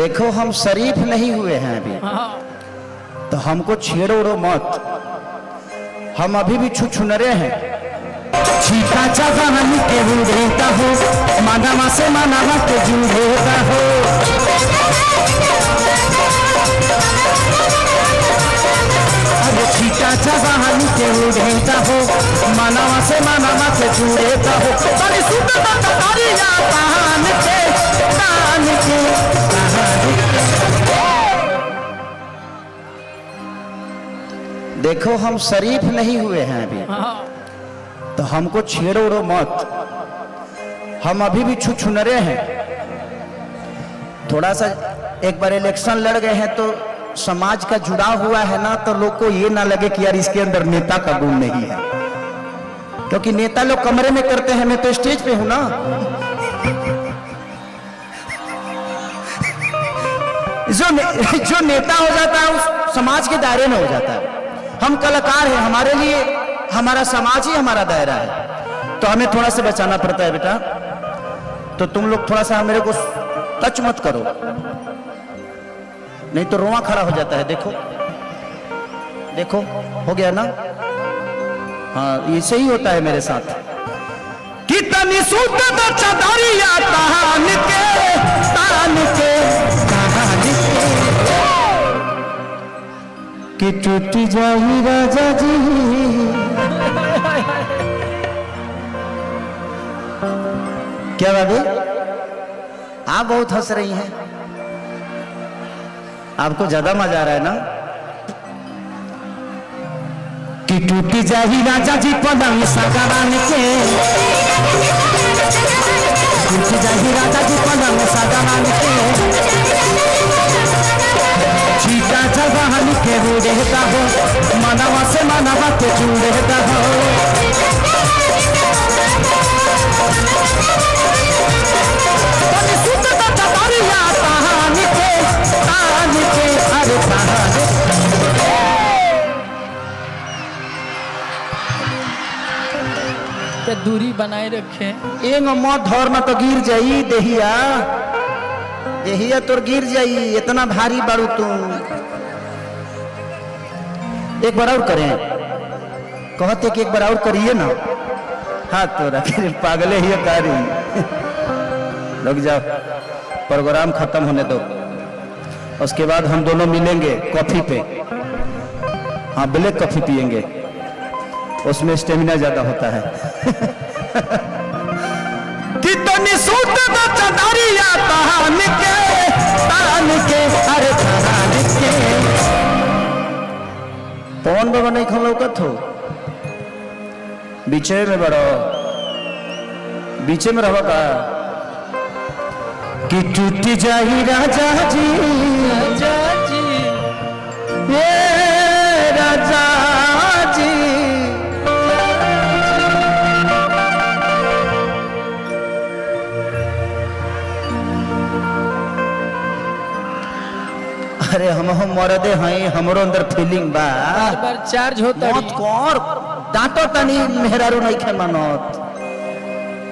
देखो हम शरीफ नहीं हुए हैं अभी, तो हमको छेड़ो मत, हम अभी भी छुछुनरे हैं। छीका जवान के उड़ेता हो, मानवा से मानवा के जुड़ेता हो। अरे छीका जवान के उड़ेता हो, मानवा से मानवा के जुड़ेता हो। बड़ी सुंदर तारिया तान के तान के देखो हम शरीफ नहीं हुए हैं अभी, तो हमको छेड़ो मत, हम अभी भी छुछुनरे हैं। थोड़ा सा एक बार इलेक्शन लड़ गए हैं तो समाज का जुड़ाव हुआ है ना, तो लोग को ये ना लगे कि यार इसके अंदर नेता का गुण नहीं है, क्योंकि नेता लोग कमरे में करते हैं, मैं तो स्टेज पे हूं ना। जो नेता हो जाता है उस समाज के दायरे में हो जाता है। हम कलाकार हैं, हमारे लिए हमारा समाज ही हमारा दायरा है, तो हमें थोड़ा सा बचाना पड़ता है बेटा। तो तुम लोग थोड़ा सा मेरे को टच मत करो, नहीं तो रोआ खड़ा हो जाता है। देखो देखो हो गया ना। हाँ ऐसे ही होता है मेरे साथ। कितनी सुंदर चदरिया तान के तान के तान के कि टूट जाई राजा जी। क्या बात है, आप बहुत हंस रही हैं, आपको ज्यादा मजा आ रहा है ना। कि टूट जाई राजा जी पलंग सगरान के, टूट जाई राजा जी पलंग सगरान के। छीका जवान के उड़ेता हो, मानवा से मानवा के जुड़ेता हो। दूरी बनाए रखें। एक मौत धौर में तो गिर जाई देहिया, देहिया तो गिर जाई, इतना भारी बारू तुम। एक बार और करें, कहते कि एक बार और करिए ना। हाथ तो रखे, पागले ही कारी। रुक जाओ, प्रोग्राम खत्म होने दो, उसके बाद हम दोनों मिलेंगे कॉफी पे। हाँ ब्लैक कॉफी पियेंगे, उसमें स्टेमिना ज्यादा होता है। कितनी सुंदर चदरिया तान के अरे तान के। पवन बाबा नहीं खम लौकत हो, बीचे में बड़ो, बीचे में रहो का। कि टूट जाई राजा जी, राजा जी ये राजा जी। अरे हम मरदे हैं, हमरो अंदर फीलिंग बा। बार बार चार्ज होता मौत कोर डांटो तनी मेहरारू नहीं खे मानत।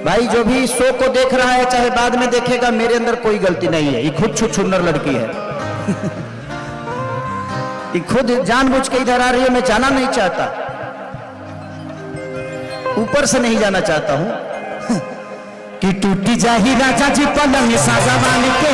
भाई जो भी शो को देख रहा है, चाहे बाद में देखेगा, मेरे अंदर कोई गलती नहीं है। ये खुद छुछुन्नर लड़की है। ये खुद जानबूझ के इधर आ रही है, मैं जाना नहीं चाहता, ऊपर से नहीं जाना चाहता हूं। कि टूट जाही राजा जी पलंग सागवान के।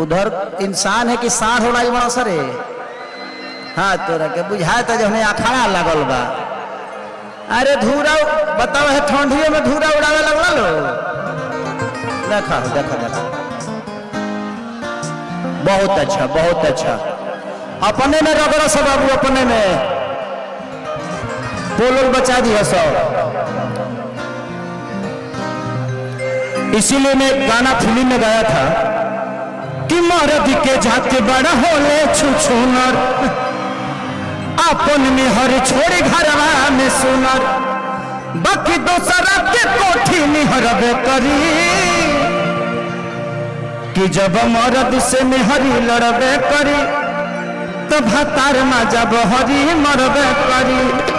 उधर इंसान है कि साढ़ हो रही बड़ा सरे। हाँ तोरा के बुझाए तो जब अखाड़ा लगल बा। अरे धूरा बताओ है ठंडियों में धूरा उड़ावे लगल लो। देखा देखा देखा बहुत अच्छा बहुत अच्छा। अपने में रगड़ा सब बाबू अपने में पोल बचा दिया सब। इसीलिए मैं गाना फिल्म में गाया था कि मर्द के जाते बड़ा होले छुछुनर अपन में हर छोड़े घरवा में सुनर बाकी दोसरा के कोठी में हरबे करी कि जब मर्द से मेहरी लड़बे करी तब हतार में जब हरी मरबे करी।